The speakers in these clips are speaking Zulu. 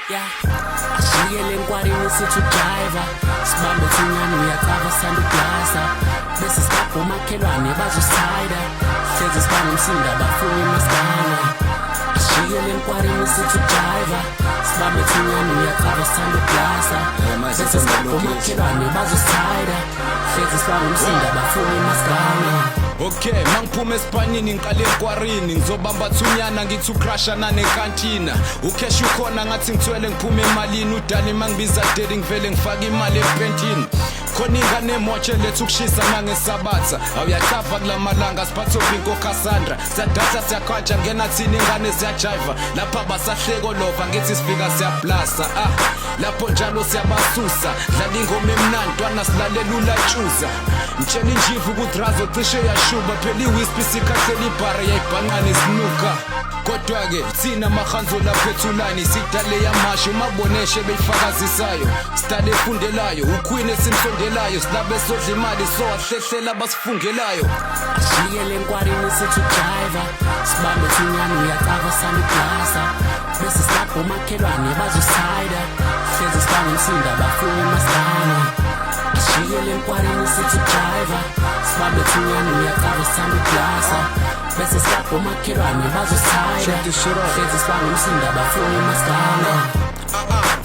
Ashiyele nkwarini sithi ujiva, sibambe thinyani uyacava sanda uglasa, bese sibapha umakhelwane bazosayida, hlezi sibanga umsinda bafuna imaskana. Ashiyele nkwarini sithi ujiva, sibambe thinyani uyacava sanda uglasa, bese sibapha umakhelwane bazosayida, hlezi sibanga umsinda bafuna imaskana. Okay, mangiphume esiphanini ngiqale enkwarini, ngizobamba thunyana ngithi ucrusha nanekantina. Ucash ukhona ngathi ngithwele ngiphume emalini, udani mangibiza daddy ngivele ngifake imali epentini. Khona ingane emotshe lethu kushisa nangesabatha, awuyachapha kulamalanga siphatho binko Cassandra. Siyadatha siyakhwatsha ngena thina ingane siyajiva, lapha basahleko lova ngithi sifika siyablasa. Lapho njalo siyabasusa, dlala ingoma emnandi ntwana silalela ulatshuza. Mtshela injivu ukuthi razo cishe yashuba, phela iwhisky sikhathela ibhara yayibhanqane sinuka. Kodwa-ke thina mahanzo laphethulani sidale yamasho, umaboneshe beyifakazisayo, sidale efundelayo, uqueen esimsondelayo, silabe sodla imali sowahlehlela basifungelayo. Ashiyele nkwarini sithi ujiva, sibambe thinyani uyacava sanda uglasa, bese sibapha umakhelwane bazosayida, hlezi sibanga umsinda bafuna imaskana. Ashiyele nkwarini sithi ujiva, sibambe thinyani uyacava sanda uglasa, bese sibapha umakhelwane bazosayida, hlezi sibanga umsinda bafuna imaskana.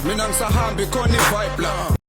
Mina ngisahambi khona i-vibe la.